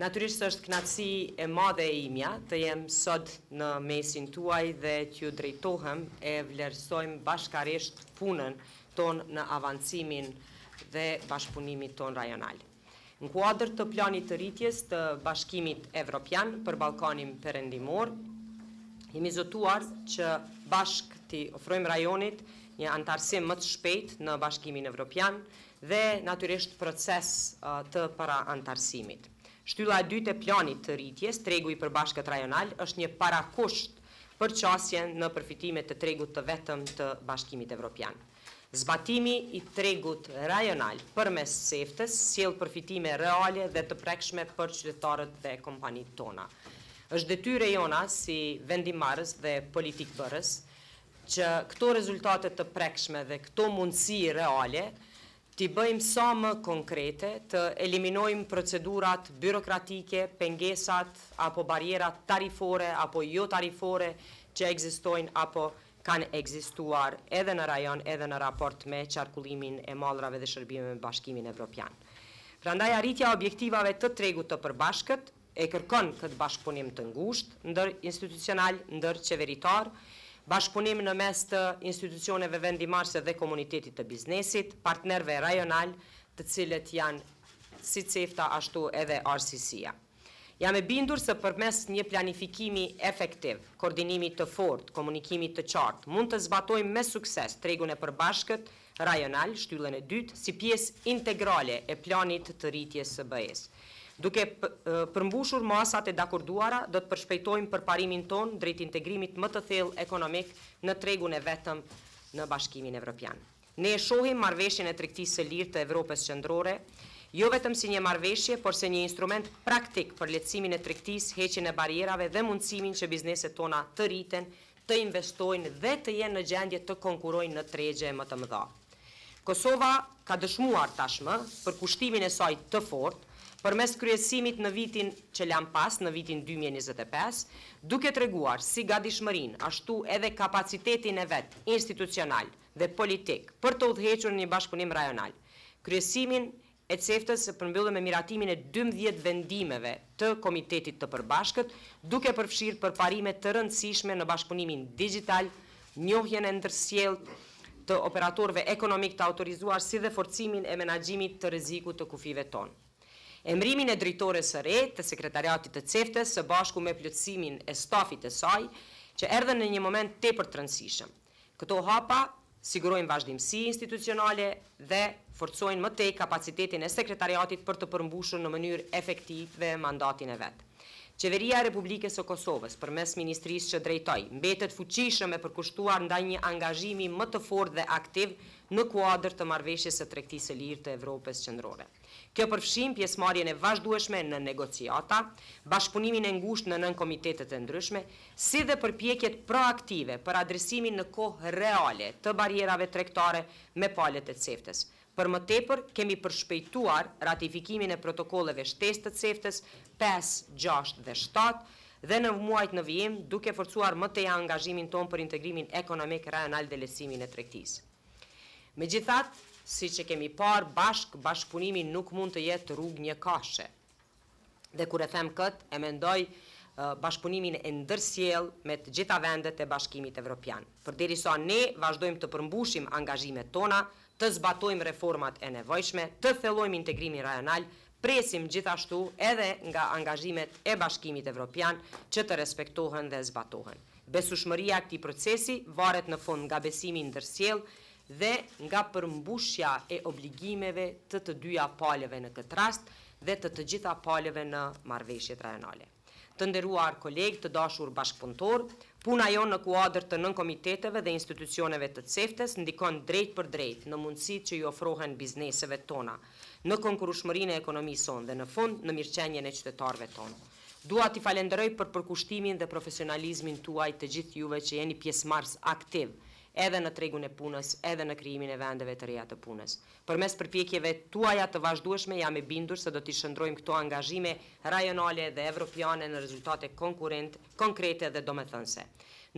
Natyrisht është kënaqësi e madhe e imja të jem sot në mesin tuaj dhe t'ju drejtohem e vlerësojmë bashkarisht punën tonë në avancimin dhe bashkëpunimit tonë rajonal. Në kuadër të planit të rritjes të Bashkimit Evropian për Ballkanin Perëndimor, jemi zotuar që bashkë t'i ofrojmë rajonit një antarësim më të shpejt në Bashkimin Evropian dhe natyrisht proces të para antarësimit. Shtylla e dytë e planit të rritjes, tregu i përbashkët rajonal, është një parakusht për qasjen në përfitimet të tregut të vetëm të Bashkimit Evropian. Zbatimi i tregut rajonal përmes CEFTA-s sjell përfitime reale dhe të prekshme për qytetarët dhe kompanitë tona. Është detyrë jona si vendimarrës dhe politikbërës që këto rezultate të prekshme dhe këto mundësi reale t'i bëjmë sa më konkrete, të eliminojmë procedurat byrokratike, pengesat apo barierat tarifore apo jo tarifore që ekzistojnë apo kanë ekzistuar edhe në rajon, edhe në raport me qarkullimin e mallrave dhe shërbimeve me Bashkimin Evropian. Prandaj arritja objektivave të tregut të përbashkët e kërkon këtë bashkëpunim të ngushtë, ndër institucional, ndër qeveritar, bashkëpunim në mes të institucioneve vendimarrëse dhe komunitetit të biznesit, partnerve rajonal, të cilët janë si CEFTA ashtu edhe RCC-a. Jam e bindur se përmes një planifikimi efektiv, koordinimit të fortë, komunikimit të qartë, mund të zbatojmë me sukses tregun e përbashkët rajonal, shtyllën e dytë, si pjesë integrale e planit të rritjes së BE-s. Duke përmbushur masat e dakorduara, do të përshpejtojmë përparimin ton drejt integrimit më të thellë ekonomik në tregun e vetëm në Bashkimin Evropian. Ne e shohim marrëveshjen e tregtisë së lirë të Evropës qendrore, jo vetëm si një marrëveshje, por si një instrument praktik për lehtësimin e tregtisë, heqjen e barierave dhe mundësimin që bizneset tona të rriten, të investojnë dhe të jenë në gjendje të konkurojnë në tregje më të mëdha. Kosova ka dëshmuar tashmë për kushtimin e saj të fortë përmes kryesimit në vitin që lan pas, në vitin 2025, duke treguar si gatishmërinë, ashtu edhe kapacitetin e vet institucional dhe politik për të udhëhequr një bashkëpunim rajonal. Kryesimin e CEFTA-s përmbyllën me miratimin e 12 vendimeve të Komitetit të Përbashkët, duke përfshirë përparime të rëndësishme në bashkëpunimin digital, njohjen e ndërsjellët të operatorëve ekonomik të autorizuar si dhe forcimin e menaxhimit të rrezikut të kufive tonë. Emrimin e drejtores së re të sekretariatit të CEFTA-s së bashku me plotësimin e stafit të saj, që erdhën në një moment tepër të rëndësishëm. Këto hapa sigurojnë vazhdimsi institucionale dhe forcojnë më tej kapacitetin e sekretariatit për të përmbushur në mënyrë efektive mandatin e vet. Qeveria e Republikës së Kosovës, përmes ministrisë që drejtoj, mbetet fuqishëm e përkushtuar ndaj një angazhimi më të fortë dhe aktiv në kuadër të marrëveshjes së tregtisë së lirë të Evropës qendrore. Kjo përfshin pjesëmarrjen e vazhdueshme në negociata, bashkëpunimin e ngushtë në nën komitetet e ndryshme, si dhe përpjekjet proaktive për adresimin në kohë reale të barierave tregtare me palët e CEFTA-s. Për më tepër, kemi përshpejtuar ratifikimin e protokolleve shtesë të CEFTA-s 5, 6 dhe 7 dhe në muajt në vijim duke forcuar më tej angazhimin ton për integrimin ekonomik rajonal dhe lehtësimin e tregtisë. Megjithatë, siç e kemi parë bashkëpunimi nuk mund të jetë rrugë një kashe. Dhe kur e them këtë, e mendoj bashkëpunimin e ndërsjell me të gjitha vendet e Bashkimit Evropian. Përderisa ne vazhdojmë të përmbushim angazhimet tona, të zbatojmë reformat e nevojshme, të thellojmë integrimin rajonal, presim gjithashtu edhe nga angazhimet e Bashkimit Evropian që të respektohen dhe zbatohen. Besueshmëria e këtij procesi varet në fund nga besimi ndërsjell dhe nga përmbushja e obligimeve të dyja palëve në këtë rast dhe të gjitha palëve në marrëveshjet rajonale. Të nderuar kolegë, të dashur bashkëpunëtor, puna jonë në kuadër të nën komiteteve dhe institucioneve të CEFTA-s ndikon drejt për drejt në mundësitë që i ofrohen bizneseve tona, në konkurrueshmërinë e ekonomisë sonë dhe në fund në mirëqenien e qytetarëve tonë. Dua t'i falenderoj për përkushtimin dhe profesionalizmin tuaj të gjithë juve që jeni pjesëmarrës aktiv edhe në tregun e punës, edhe në krijimin e vendeve të reja të punës. Përmes përpjekjeve tuaja të vazhdueshme jam e bindur se do t'i shndrojmë këto angazhime rajonale dhe evropiane në rezultate konkrete dhe domethënëse.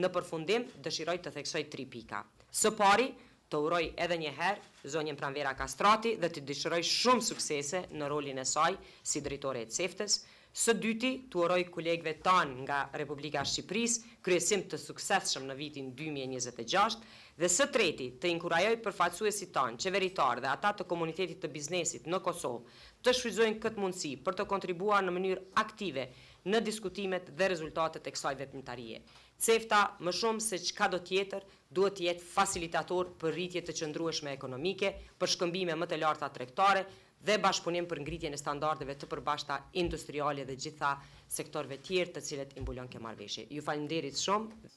Në përfundim, dëshiroj të theksoj 3 pika. Së pari, të uroj edhe një herë zonjën Pranvera Kastrati dhe të dëshiroj shumë suksese në rolin e saj si drejtore e CEFTA-s. Së dyti, të uroj kolegëve tanë nga Republika Shqipërisë kryesim të suksesshëm në vitin 2026 dhe së treti, të inkurajoj përfaqësuesit tanë, qeveritar dhe ata të komunitetit të biznesit në Kosovë të shfrytëzojnë këtë mundësi për të kontribuar në mënyrë aktive në diskutimet dhe rezultatet e kësaj veprimtarie. CEFTA, më shumë se çka do tjetër, duhet të jetë facilitator për rritje të qëndrueshme ekonomike, për shkëmbime më të larta tregtare dhe bashkëpunim për ngritjen e standardeve të përbashkëta industriale dhe gjitha sektorëve tjerë të cilët i mbulon kjo marrëveshje. Ju falenderit shumë.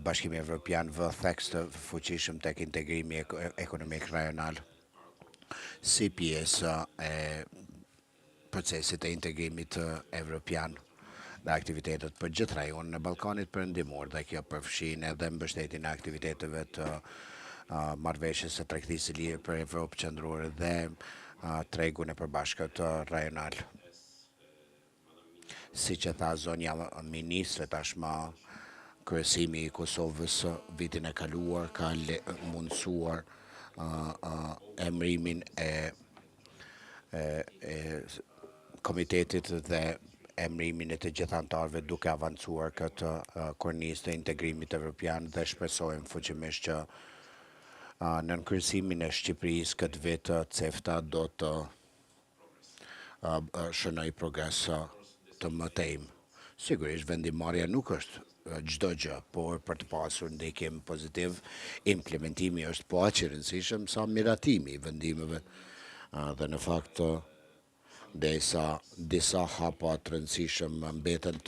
Bashkimi Evropian vë theks të fuqishëm tek integrimi ekonomik rajonal si pjesë e procesit e integrimit evropian dhe aktivitetet për gjithë rajonin e Ballkanit Perëndimor, dhe kjo përfshin edhe mbështetjen e aktiviteteve të marrëveshjes së tregtisë lirë për Evropë qendrore dhe tregun e përbashkët rajonal. Si që tha zonja ministre tashma, kryesimi i Kosovës vitin e kaluar ka mundësuar emërimin e komitetit dhe emërimin e të gjithë anëtarëve duke avancuar këtë kornizë të integrimit evropian dhe shpresojmë fuqimisht që në kryesimin e Shqipërisë këtë vit CEFTA do të shënoj progres të mëtejmë. Sigurisht vendimmarrja nuk është çdo gjë, por për të pasur ndikim pozitiv, implementimi është po aq i rëndësishëm sa miratimi i vendimeve. Dhe në fakt disa hapa të rëndësishëm mbeten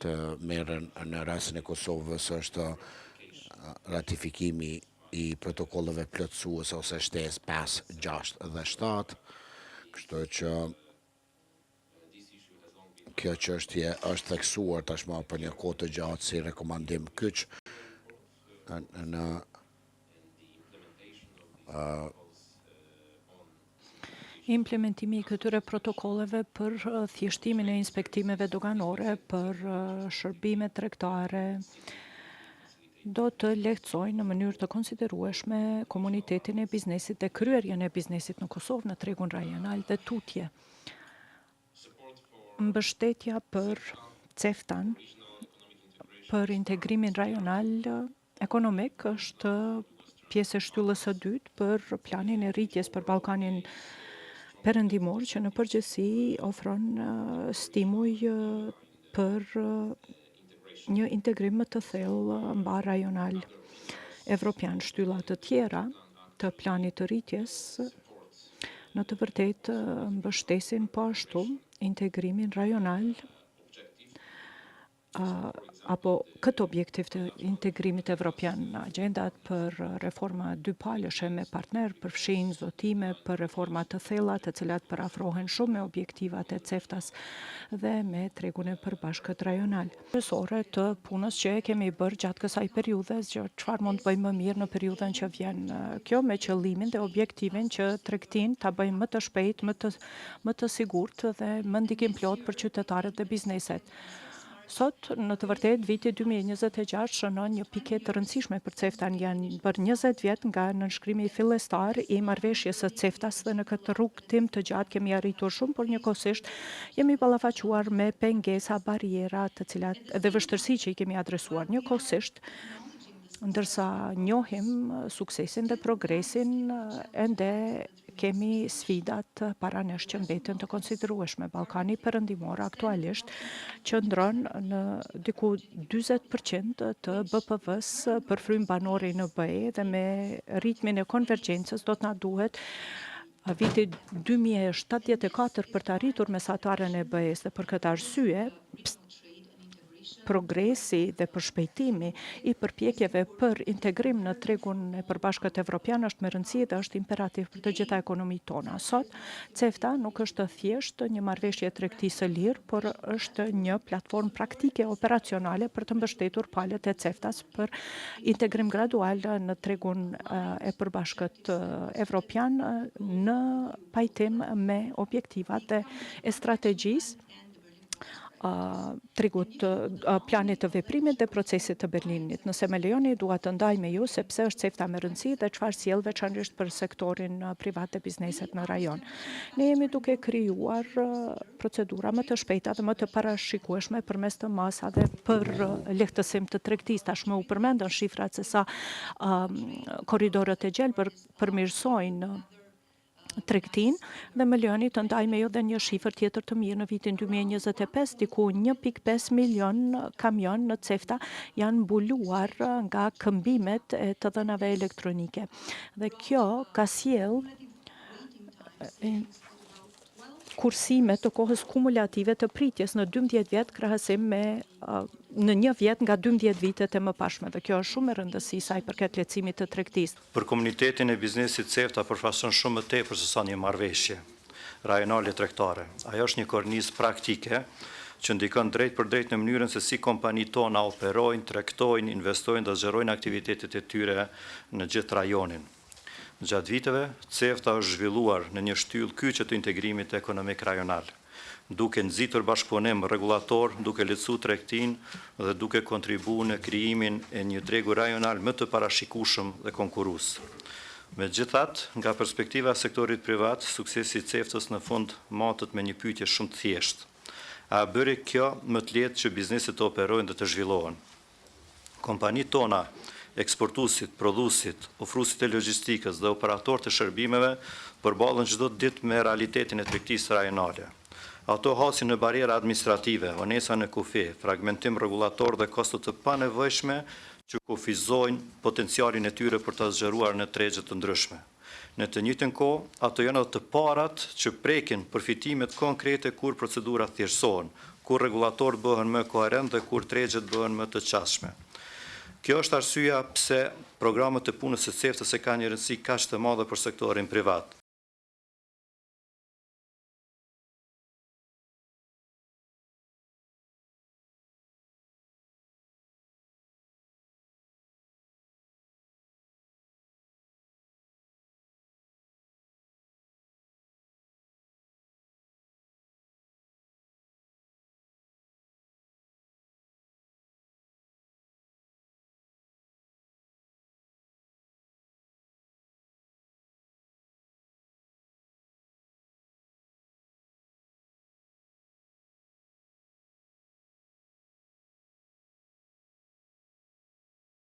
të merren në rastin e Kosovës është ratifikimi i protokolleve plotësuese ose shtesë 5, 6 dhe 7, kështu që kjo çështje është theksuar tashmë për një kohë të gjatë si rekomandim kyç në implementimi i këtyre protokolleve për thjeshtimin e inspektimeve doganore, për shërbime tregtare, do të lehtësojnë në mënyrë të konsiderueshme komunitetin e biznesit dhe kryerjen e biznesit në Kosovë në tregun rajonal dhe tutje. Mbështetja për CEFTA-n, për integrimin rajonal ekonomik, është pjesë e shtyllës së dytë për planin e rritjes për Ballkanin Perëndimor, që në përgjithësi ofron stimuj për një integrim më të thellë mbar rajonal evropian. Shtylla të tjera të planit të rritjes në të vërtetë mbështesin po ashtu integrimin rajonal apo këtë objektiv të integrimit evropian. Agjendat për reforma dypalëshe me partner përfshin zotime për reforma të thella, të cilat parafrohen shumë me objektivat e CEFTA-s dhe me tregun e përbashkët rajonal. Kryesore të punës që e kemi bërë gjatë kësaj periudhe, çfarë mund të bëjmë më mirë në periudhën që vjen. Kjo me qëllimin dhe objektivin që tregtin ta bëjmë më të shpejtë, më të sigurt dhe më ndikim plot për qytetarët dhe bizneset. Sot, në të vërtet, viti 2026 shënon një pikë të rëndësishme për CEFTA-n. Janë për 20 vjet nga nënshkrimi fillestar i marrëveshjes së CEFTA-s dhe në këtë rrugtim të gjatë kemi arritur shumë, por njëkohësisht jemi ballafaquar me pengesa, barriera të cilat dhe vështirësi që i kemi adresuar. Njëkohësisht, ndërsa njohim suksesin dhe progresin, ende kemi sfidat para nesh që mbeten të konsiderueshme. Ballkani Perëndimor aktualisht qëndron në diku 40% të BPV-s për frym banori në BE dhe me ritmin e konvergjencës do të na duhet viti 2074 për të arritur mesataren e BE-s dhe për këtë arsye progresi dhe përshpejtimi i përpjekjeve për integrim në tregun e përbashkët evropian është me rëndësi dhe është imperativ për të gjitha ekonomitë tona. Sot, CEFTA nuk është thjesht një marrëveshje tregtisë së lirë, por është një platformë praktike operacionale për të mbështetur palët e CEFTA-s për integrim gradual në tregun e përbashkët evropian në pajtim me objektivat e strategjisë tregut planit të veprimit dhe procesit të Berlinit. Nëse me lejoni, dua të ndaj me ju se pse është CEFTA me rëndësi dhe çfarë sjell veçanërisht për sektorin privat dhe bizneset në rajon. Ne jemi duke krijuar procedura më të shpejta dhe më të parashikueshme përmes të masave për lehtësim të tregtisë. Tashmë u përmendën shifrat se sa korridorët e gjelbër përmirësojnë tregtin dhe më lejoni të ndaj me ju dhe një shifër tjetër të mirë. Në vitin 2025 diku 1.5 milion kamion në CEFTA janë mbuluar nga këmbimet e të dhënave elektronike. Dhe kjo ka sjell kursime të kohës kumulative të pritjes në 12 vjet krahasim me në një vjet nga 12 vitet e mëpashme. Dhe kjo është shumë e rëndësishme sa i përket lehtësimit të tregtisë. Për komunitetin e biznesit CEFTA përfaqëson shumë më tepër se sa një marrëveshje rajonale tregtare. Ajo është një kornizë praktike që ndikon drejt për drejt në mënyrën se si kompanitë tona operojnë, tregtojnë, investojnë dhe zgjerojnë aktivitetet e tyre në gjithë rajonin. Gjatë viteve, CEFTA është zhvilluar në një shtyllë kyçe të integrimit ekonomik rajonal, duke nxitur bashkëpunim rregullator, duke lehtësuar tregtinë dhe duke kontribuar në krijimin e një tregu rajonal më të parashikueshëm dhe konkurrues. Megjithatë, nga perspektiva e sektorit privat, suksesi i CEFTA-s në fund matet me një pyetje shumë të thjeshtë. A bëri kjo më të lehtë që bizneset të operojnë dhe të zhvillohen? Kompanitë tona, eksportuesit, prodhuesit, ofruesit e logjistikës dhe operatorët e shërbimeve përballen çdo ditë me realitetin e tregtisë rajonale. Ato hasin në barriera administrative, vonesa në kufi, fragmentim rregullator dhe kosto të panevojshme që kufizojnë potencialin e tyre për të zgjeruar në tregje të ndryshme. Në të njëjtën kohë, ato janë të parat që prekin përfitimet konkrete kur procedurat thjeshtësohen, kur rregullatorët bëhen më koherent dhe kur tregjet bëhen më të qasshme. Kjo është arsyeja pse programet e punës së CEFTA-s kanë një rëndësi kaq të madhe për sektorin privat.